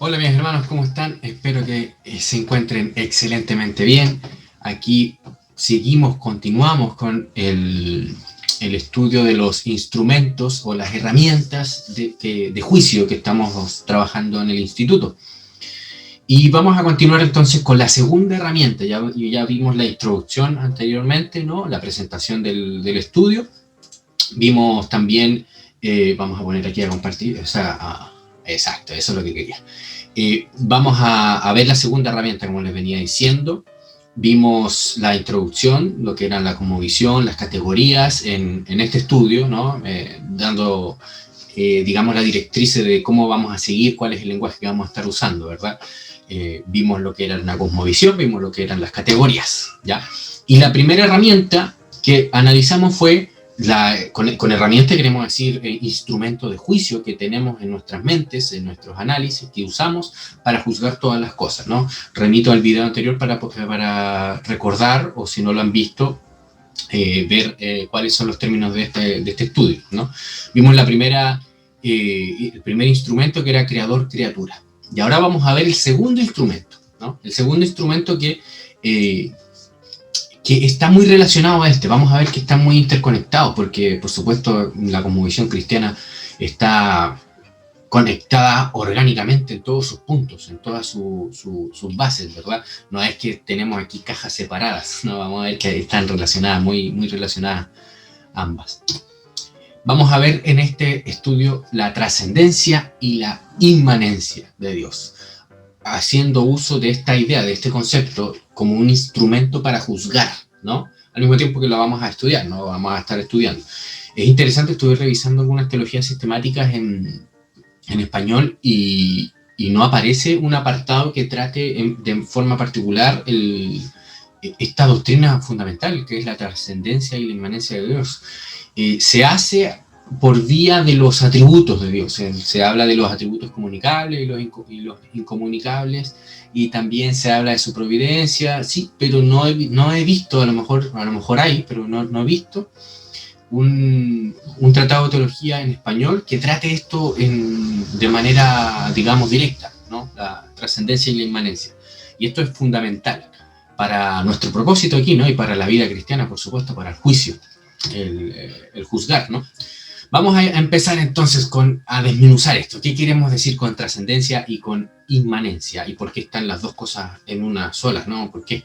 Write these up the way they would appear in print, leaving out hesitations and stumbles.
Hola mis hermanos, ¿cómo están? Espero que se encuentren excelentemente bien. Aquí continuamos con el estudio de los instrumentos o las herramientas de juicio que estamos trabajando en el instituto. Y vamos a continuar entonces con la segunda herramienta. Ya vimos la introducción anteriormente, ¿no? La presentación del estudio. Vimos también, vamos a poner aquí a compartir, exacto, eso es lo que quería. Vamos a ver la segunda herramienta, como les venía diciendo. Vimos la introducción, lo que eran la cosmovisión, las categorías en este estudio, ¿no? Dando, digamos, la directriz de cómo vamos a seguir, cuál es el lenguaje que vamos a estar usando, ¿verdad? Vimos lo que era una cosmovisión, vimos lo que eran las categorías, ¿ya? Y la primera herramienta que analizamos fue con herramienta queremos decir instrumento de juicio que tenemos en nuestras mentes, en nuestros análisis, que usamos para juzgar todas las cosas, ¿no? Remito al video anterior para recordar, o si no lo han visto, ver cuáles son los términos de este estudio, ¿no? Vimos el primer instrumento que era creador-criatura. Y ahora vamos a ver el segundo instrumento, ¿no? El segundo instrumento que está muy relacionado a este. Vamos a ver que están muy interconectados, porque por supuesto la cosmovisión cristiana está conectada orgánicamente en todos sus puntos, en todas sus bases, ¿verdad? No es que tenemos aquí cajas separadas, no, vamos a ver que están relacionadas, muy, muy relacionadas ambas. Vamos a ver en este estudio la trascendencia y la inmanencia de Dios, haciendo uso de esta idea, de este concepto, como un instrumento para juzgar, ¿no? Al mismo tiempo que lo vamos a estudiar, ¿no? Vamos a estar estudiando. Es interesante, estuve revisando algunas teologías sistemáticas en español y no aparece un apartado que trate de forma particular esta doctrina fundamental, que es la trascendencia y la inmanencia de Dios. Se hace por vía de los atributos de Dios. Se habla de los atributos comunicables y los incomunicables, y también se habla de su providencia, sí, pero no he visto, a lo mejor hay, pero no he visto un tratado de teología en español que trate esto de manera, digamos, directa, ¿no? La trascendencia y la inmanencia. Y esto es fundamental para nuestro propósito aquí, ¿no? Y para la vida cristiana, por supuesto, para el juicio, el juzgar, ¿no? Vamos a empezar entonces a desmenuzar esto. ¿Qué queremos decir con trascendencia y con inmanencia? ¿Y por qué están las dos cosas en una sola? ¿No? ¿Por qué?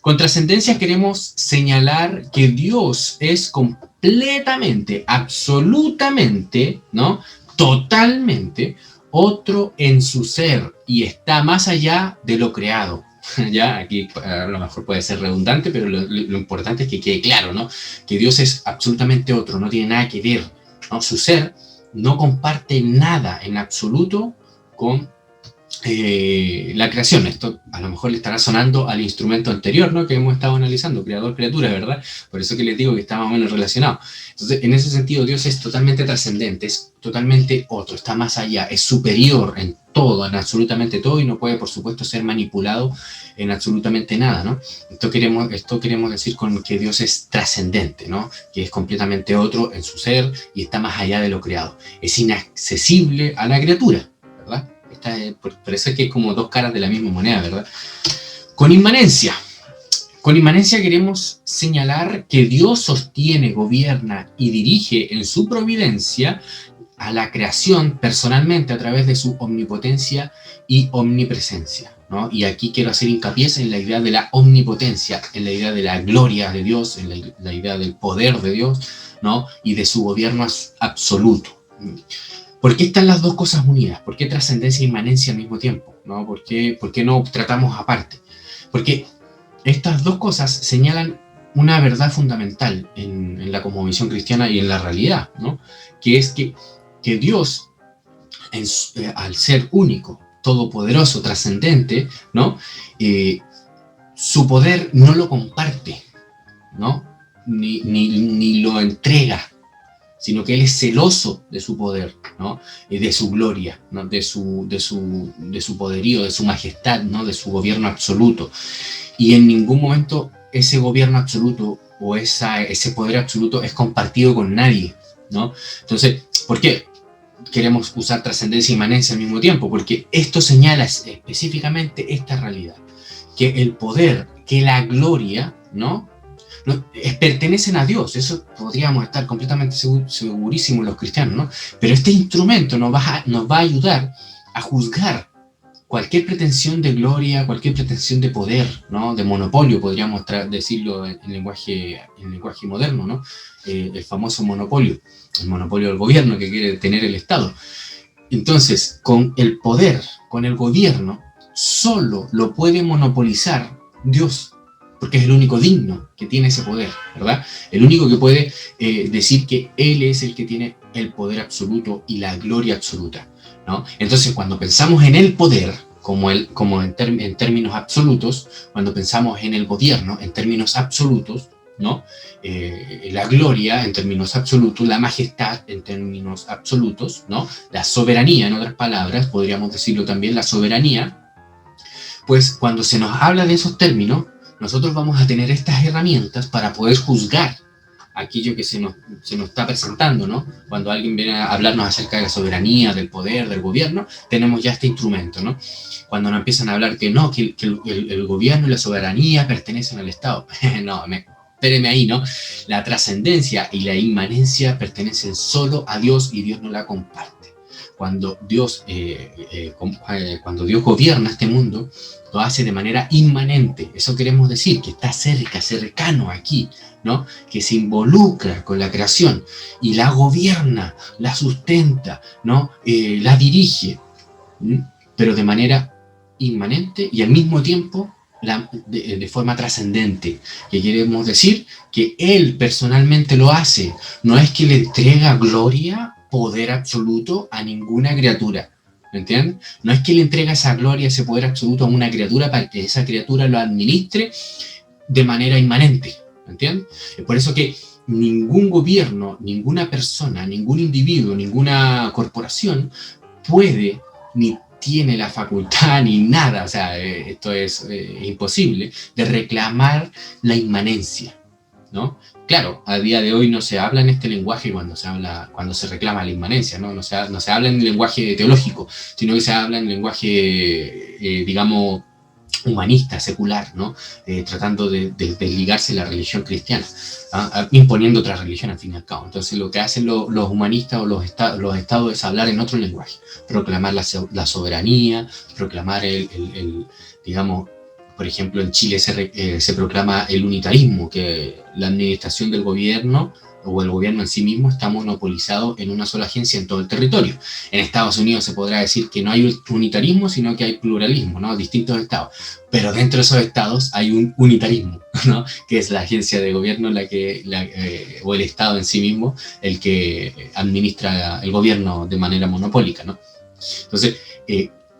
Con trascendencia queremos señalar que Dios es completamente, absolutamente, ¿no? Totalmente otro en su ser y está más allá de lo creado. Ya, aquí a lo mejor puede ser redundante, pero lo importante es que quede claro, ¿no? Que Dios es absolutamente otro, no tiene nada que ver, ¿no? Su ser no comparte nada en absoluto con la creación. Esto a lo mejor le estará sonando al instrumento anterior, ¿no? Que hemos estado analizando, creador-criatura, ¿verdad? Por eso que les digo que está más o menos relacionado. Entonces, en ese sentido, Dios es totalmente trascendente, es totalmente otro, está más allá, es superior en todo, en absolutamente todo, y no puede, por supuesto, ser manipulado en absolutamente nada, ¿no? Esto queremos decir con que Dios es trascendente, ¿no? Que es completamente otro en su ser y está más allá de lo creado. Es inaccesible a la criatura, ¿verdad? Por eso es que es como dos caras de la misma moneda, ¿verdad? Con inmanencia queremos señalar que Dios sostiene, gobierna y dirige en su providencia a la creación personalmente a través de su omnipotencia y omnipresencia, ¿no? Y aquí quiero hacer hincapié en la idea de la omnipotencia, en la idea de la gloria de Dios, en la idea del poder de Dios, ¿no? Y de su gobierno absoluto. ¿Por qué están las dos cosas unidas? ¿Por qué trascendencia e inmanencia al mismo tiempo? ¿No? ¿Por qué no tratamos aparte? Porque estas dos cosas señalan una verdad fundamental en la cosmovisión cristiana y en la realidad, ¿no? Que es que Dios, al ser único, todopoderoso, trascendente, ¿no? Su poder no lo comparte, ¿no? Ni lo entrega, sino que Él es celoso de su poder, ¿no? De su gloria, ¿no? de su poderío, de su majestad, ¿no? De su gobierno absoluto. Y en ningún momento ese gobierno absoluto o ese poder absoluto es compartido con nadie, ¿no? Entonces, ¿por qué? queremos usar trascendencia e inmanencia al mismo tiempo, porque esto señala específicamente esta realidad, que el poder, que la gloria, ¿no? Pertenecen a Dios. Eso podríamos estar completamente segurísimos los cristianos, ¿no? Pero este instrumento nos va a ayudar a juzgar cualquier pretensión de gloria, cualquier pretensión de poder, ¿no? De monopolio, podríamos decirlo en lenguaje moderno, ¿no? El famoso monopolio, el monopolio del gobierno que quiere tener el Estado. Entonces, con el poder, con el gobierno, solo lo puede monopolizar Dios, porque es el único digno que tiene ese poder, ¿verdad? El único que puede decir que Él es el que tiene el poder absoluto y la gloria absoluta, ¿no? Entonces, cuando pensamos en el poder, en términos absolutos, cuando pensamos en el gobierno en términos absolutos, ¿no? La gloria en términos absolutos, la majestad en términos absolutos, ¿no? La soberanía, en otras palabras, podríamos decirlo también, la soberanía, pues cuando se nos habla de esos términos, nosotros vamos a tener estas herramientas para poder juzgar aquello que se nos está presentando, ¿no? Cuando alguien viene a hablarnos acerca de la soberanía, del poder, del gobierno, tenemos ya este instrumento, ¿no? Cuando nos empiezan a hablar que el gobierno y la soberanía pertenecen al Estado. No, espéreme ahí, ¿no? La trascendencia y la inmanencia pertenecen solo a Dios y Dios no la comparte. Cuando Dios gobierna este mundo, lo hace de manera inmanente. Eso queremos decir, que está cercano aquí, ¿no? Que se involucra con la creación y la gobierna, la sustenta, ¿no? La dirige, pero de manera inmanente y al mismo tiempo de forma trascendente. Que queremos decir que Él personalmente lo hace. No es que le entrega gloria, poder absoluto a ninguna criatura. ¿Me entiendes? No es que le entrega esa gloria, ese poder absoluto a una criatura para que esa criatura lo administre de manera inmanente. ¿Me entiendes? Es por eso que ningún gobierno, ninguna persona, ningún individuo, ninguna corporación puede, ni tiene la facultad, ni nada, o sea, esto es imposible, de reclamar la inmanencia, ¿no? Claro, a día de hoy no se habla en este lenguaje cuando se reclama la inmanencia, ¿no? No se habla en lenguaje teológico, sino que se habla en lenguaje, digamos, humanista, secular, ¿no? Tratando de desligarse de la religión cristiana, imponiendo otra religión al fin y al cabo. Entonces lo que hacen los humanistas o los estados es hablar en otro lenguaje, proclamar la soberanía, proclamar digamos, por ejemplo, en Chile se proclama el unitarismo, que la administración del gobierno o el gobierno en sí mismo está monopolizado en una sola agencia en todo el territorio. En Estados Unidos se podrá decir que no hay unitarismo, sino que hay pluralismo, ¿no? Distintos estados. Pero dentro de esos estados hay un unitarismo, ¿no? Que es la agencia de gobierno o el estado en sí mismo el que administra el gobierno de manera monopólica, ¿no? Entonces,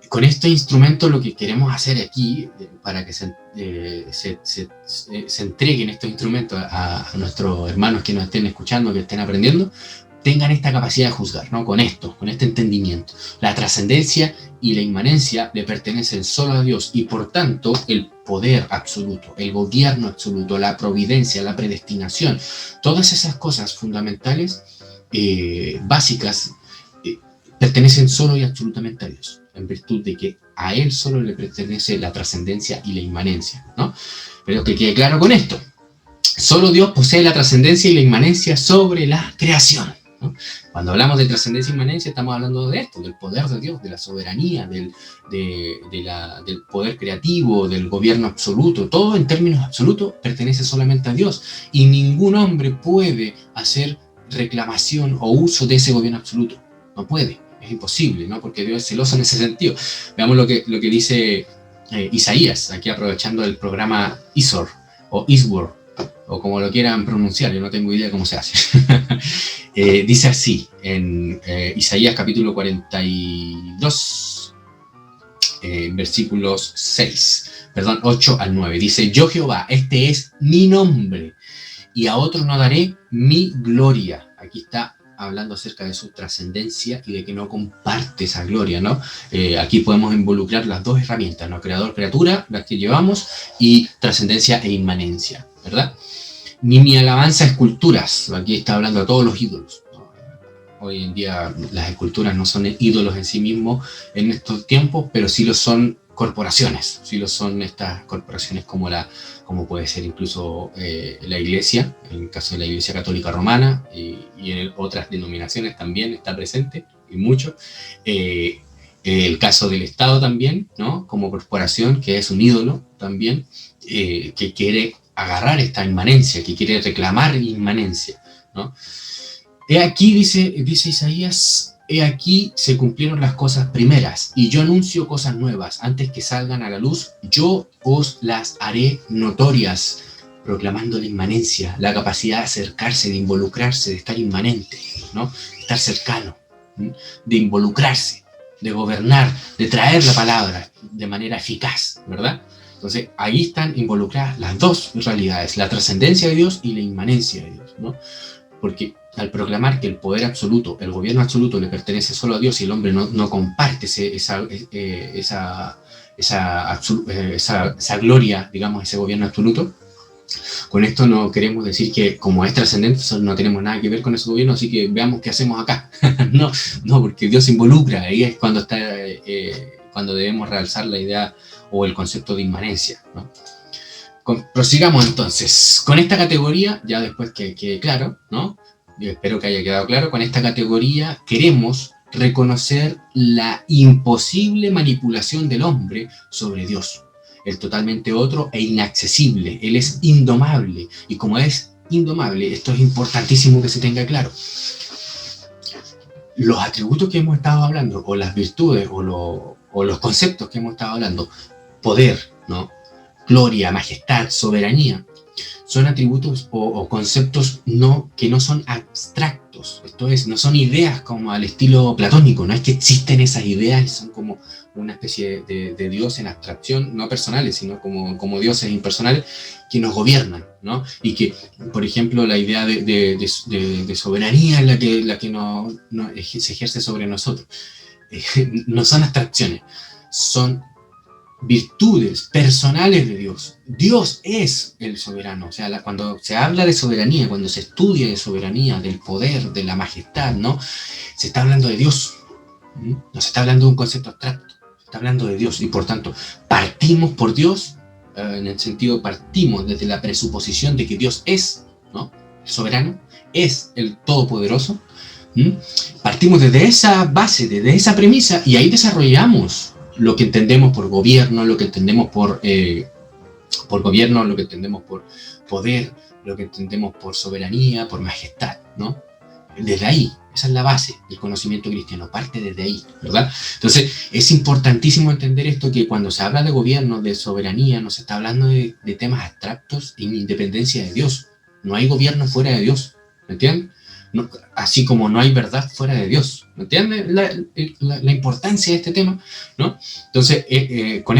con este instrumento lo que queremos hacer aquí, para que se entreguen estos instrumentos a nuestros hermanos que nos estén escuchando, que estén aprendiendo, tengan esta capacidad de juzgar, ¿no? Con este entendimiento. La trascendencia y la inmanencia le pertenecen solo a Dios y por tanto el poder absoluto, el gobierno absoluto, la providencia, la predestinación, todas esas cosas fundamentales, básicas, pertenecen solo y absolutamente a Dios, en virtud de que a Él solo le pertenece la trascendencia y la inmanencia, ¿no? Pero que quede claro con esto, solo Dios posee la trascendencia y la inmanencia sobre la creación, ¿no? Cuando hablamos de trascendencia e inmanencia estamos hablando de esto, del poder de Dios, de la soberanía, del poder creativo, del gobierno absoluto. Todo en términos absolutos pertenece solamente a Dios y ningún hombre puede hacer reclamación o uso de ese gobierno absoluto. No puede. Es imposible, ¿no? Porque Dios es celoso en ese sentido. Veamos lo que dice Isaías, aquí aprovechando el programa Isor, o Iswor, o como lo quieran pronunciar, yo no tengo idea cómo se hace. Dice así, en Isaías capítulo 42, versículos 8 al 9. Dice, yo Jehová, este es mi nombre, y a otro no daré mi gloria. Aquí está hablando acerca de su trascendencia y de que no comparte esa gloria, ¿no? Aquí podemos involucrar las dos herramientas, ¿no? Creador, criatura, las que llevamos, y trascendencia e inmanencia, ¿verdad? Ni mi alabanza a esculturas, aquí está hablando a todos los ídolos, ¿no? Hoy en día las esculturas no son ídolos en sí mismos en estos tiempos, pero sí lo son corporaciones, sí lo son estas corporaciones como puede ser incluso la Iglesia, en el caso de la Iglesia Católica Romana, y en otras denominaciones también está presente, y mucho. El caso del Estado también, ¿no? Como corporación, que es un ídolo también, que quiere agarrar esta inmanencia, que quiere reclamar inmanencia, ¿no? He aquí, dice Isaías, he aquí se cumplieron las cosas primeras, y yo anuncio cosas nuevas. Antes que salgan a la luz, yo os las haré notorias, proclamando la inmanencia, la capacidad de acercarse, de involucrarse, de estar inmanente, ¿no? De estar cercano, de involucrarse, de gobernar, de traer la palabra de manera eficaz, ¿verdad? Entonces, ahí están involucradas las dos realidades, la trascendencia de Dios y la inmanencia de Dios, ¿no? Porque al proclamar que el poder absoluto, el gobierno absoluto le pertenece solo a Dios y el hombre no comparte esa gloria, digamos, ese gobierno absoluto, con esto no queremos decir que como es trascendente no tenemos nada que ver con ese gobierno, así que veamos qué hacemos acá. no, porque Dios se involucra, ahí es cuando debemos realzar la idea o el concepto de inmanencia, ¿no? Prosigamos entonces con esta categoría, ya después que quede claro, ¿no? Yo espero que haya quedado claro. Con esta categoría queremos reconocer la imposible manipulación del hombre sobre Dios, el totalmente otro e inaccesible. Él es indomable, y como es indomable, esto es importantísimo que se tenga claro. Los atributos que hemos estado hablando, o las virtudes, o los conceptos que hemos estado hablando, poder, ¿no? Gloria, majestad, soberanía, son atributos o conceptos que no son abstractos, esto es, no son ideas como al estilo platónico, no es que existen esas ideas y son como una especie de Dios en abstracción, no personales, sino como dioses impersonales que nos gobiernan, ¿no? Y que, por ejemplo, la idea de soberanía es la que se ejerce sobre nosotros. No son abstracciones, son virtudes personales de Dios. Dios es el soberano. O sea, cuando se habla de soberanía, cuando se estudia de soberanía, del poder, de la majestad, ¿no? Se está hablando de Dios. No se está hablando de un concepto abstracto. Se está hablando de Dios. Y por tanto, partimos por Dios, en el sentido, partimos desde la presuposición de que Dios es, ¿no? El soberano, es el todopoderoso. Partimos desde esa base, desde esa premisa, y ahí desarrollamos lo que entendemos por gobierno, lo que entendemos por gobierno, lo que entendemos por poder, lo que entendemos por soberanía, por majestad, ¿no? Desde ahí, esa es la base del conocimiento cristiano, parte desde ahí, ¿verdad? Entonces, es importantísimo entender esto, que cuando se habla de gobierno, de soberanía, no se está hablando de temas abstractos en independencia de Dios. No hay gobierno fuera de Dios, ¿me entienden? No, así como no hay verdad fuera de Dios, ¿me entiendes? La importancia de este tema, ¿no? Entonces, con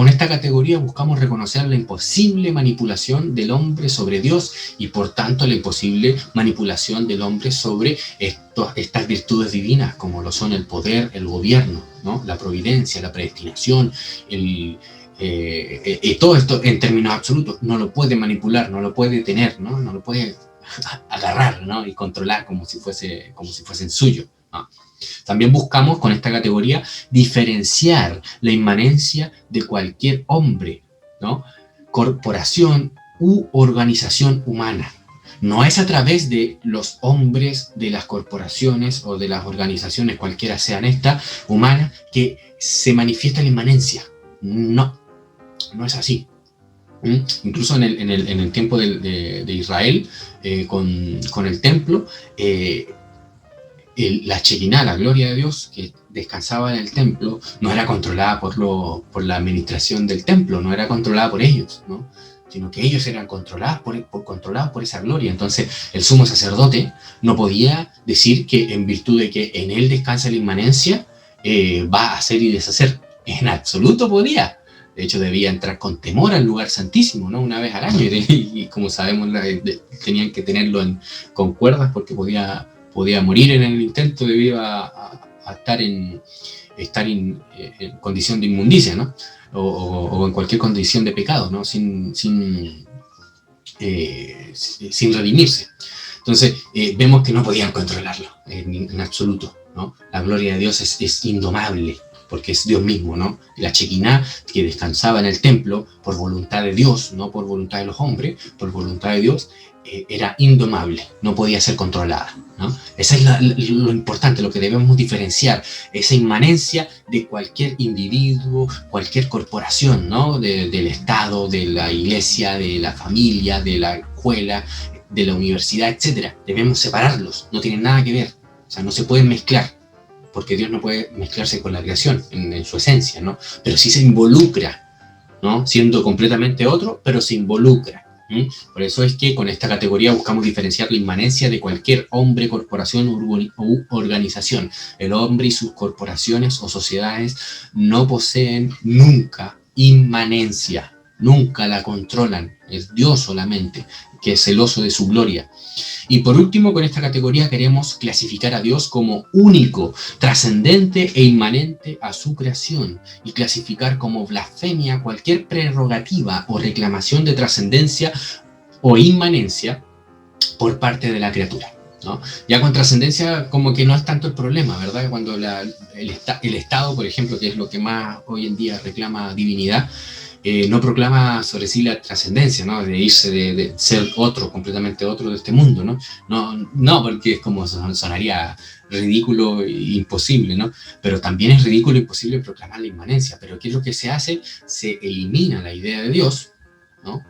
esta categoría buscamos reconocer la imposible manipulación del hombre sobre Dios y por tanto la imposible manipulación del hombre sobre estas virtudes divinas, como lo son el poder, el gobierno, ¿no? La providencia, la predestinación, todo esto en términos absolutos. No lo puede manipular, no lo puede tener, ¿no? No lo puede agarrar, ¿no? Y controlar como si fuesen suyo, ¿no? También buscamos con esta categoría diferenciar la inmanencia de cualquier hombre, ¿no? Corporación u organización humana. No es a través de los hombres, de las corporaciones o de las organizaciones, cualquiera sean estas, humanas, que se manifiesta la inmanencia. No es así. Incluso en el tiempo de Israel, con el templo, la Shekinah, la gloria de Dios que descansaba en el templo, no era controlada por la administración del templo, no era controlada por ellos, ¿no? Sino que ellos eran controlados por esa gloria. Entonces el sumo sacerdote no podía decir que en virtud de que en él descansa la inmanencia, va a hacer y deshacer. En absoluto podía. De hecho, debía entrar con temor al lugar santísimo, ¿no? Una vez al año, y como sabemos, tenían que tenerlo con cuerdas porque podía morir en el intento debido a estar en condición de inmundicia, ¿no? O en cualquier condición de pecado, ¿no? Sin redimirse. Entonces, vemos que no podían controlarlo en absoluto, ¿no? La gloria de Dios es indomable, porque es Dios mismo, ¿no? La Shekinah, que descansaba en el templo por voluntad de Dios, no por voluntad de los hombres, por voluntad de Dios, era indomable, no podía ser controlada, ¿no? Eso es lo importante, lo que debemos diferenciar, esa inmanencia de cualquier individuo, cualquier corporación, ¿no? Del Estado, de la iglesia, de la familia, de la escuela, de la universidad, etc. Debemos separarlos, no tienen nada que ver, o sea, no se pueden mezclar, porque Dios no puede mezclarse con la creación en su esencia, ¿no? Pero sí se involucra, ¿no? Siendo completamente otro, pero se involucra. Por eso es que con esta categoría buscamos diferenciar la inmanencia de cualquier hombre, corporación u organización. El hombre y sus corporaciones o sociedades no poseen nunca inmanencia, nunca la controlan, es Dios solamente, que es celoso de su gloria. Y por último, con esta categoría queremos clasificar a Dios como único, trascendente e inmanente a su creación, y clasificar como blasfemia cualquier prerrogativa o reclamación de trascendencia o inmanencia por parte de la criatura, ¿no? Ya con trascendencia como que no es tanto el problema, ¿verdad? Cuando el Estado, por ejemplo, que es lo que más hoy en día reclama divinidad, no proclama sobre sí la trascendencia, ¿no? De irse, de ser otro, completamente otro de este mundo, ¿no? No, porque es como sonaría ridículo e imposible, ¿no? Pero también es ridículo e imposible proclamar la inmanencia. Pero ¿qué es lo que se hace? Se elimina la idea de Dios, ¿no?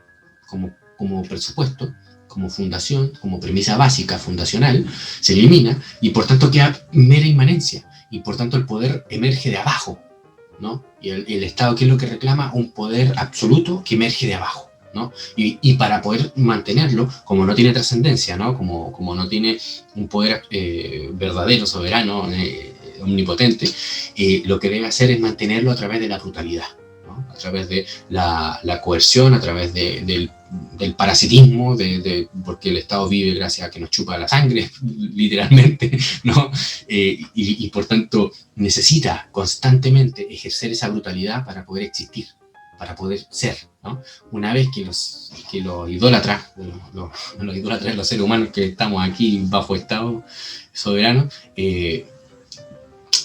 Como presupuesto, como fundación, como premisa básica, fundacional, se elimina y por tanto queda mera inmanencia. Y por tanto el poder emerge de abajo, ¿no? Y el Estado, ¿qué es lo que reclama? Un poder absoluto que emerge de abajo, ¿no? Y para poder mantenerlo, como no tiene trascendencia, ¿no? Como no tiene un poder verdadero, soberano, omnipotente, lo que debe hacer es mantenerlo a través de la brutalidad, ¿no? A través de la coerción, a través del parasitismo, porque el Estado vive gracias a que nos chupa la sangre, literalmente, ¿no? Y por tanto necesita constantemente ejercer esa brutalidad para poder existir, para poder ser, ¿no? Una vez que los idólatras, los seres humanos que estamos aquí bajo Estado soberano,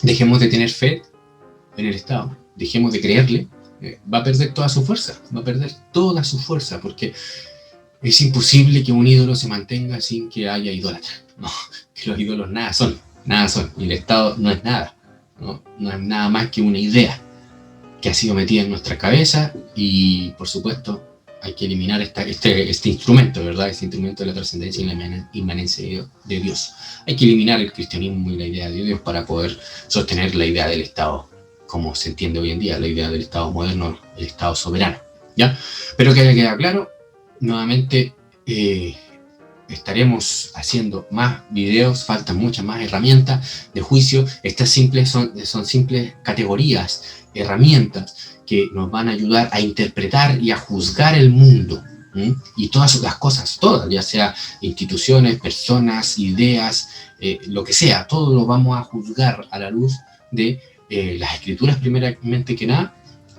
dejemos de tener fe en el Estado, dejemos de creerle, va a perder toda su fuerza, porque es imposible que un ídolo se mantenga sin que haya idólatra, ¿no? Que los ídolos nada son, y el Estado no es nada, no es nada más que una idea que ha sido metida en nuestra cabeza y, por supuesto, hay que eliminar este instrumento, ¿verdad? Este instrumento de la trascendencia y la inmanencia de Dios. Hay que eliminar el cristianismo y la idea de Dios para poder sostener la idea del Estado, como se entiende hoy en día, la idea del Estado moderno, el Estado soberano, ¿ya? Pero que quede claro, nuevamente estaremos haciendo más videos, faltan muchas más herramientas de juicio. Estas son simples categorías, herramientas que nos van a ayudar a interpretar y a juzgar el mundo, y todas las cosas, todas, ya sea instituciones, personas, ideas, lo que sea, todo lo vamos a juzgar a la luz de las escrituras primeramente que nada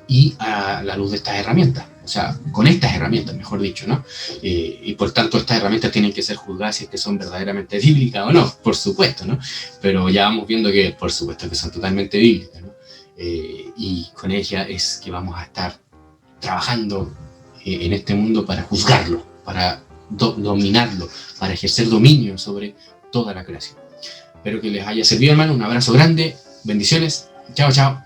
y a la luz de estas herramientas, o sea, con estas herramientas, mejor dicho, ¿no? Y por tanto estas herramientas tienen que ser juzgadas si es que son verdaderamente bíblicas o no, por supuesto, ¿no? Pero ya vamos viendo que por supuesto que son totalmente bíblicas, ¿no? Y con ella es que vamos a estar trabajando en este mundo para juzgarlo, para dominarlo, para ejercer dominio sobre toda la creación. Espero que les haya servido, hermano. Un abrazo grande, bendiciones. Chao, chao.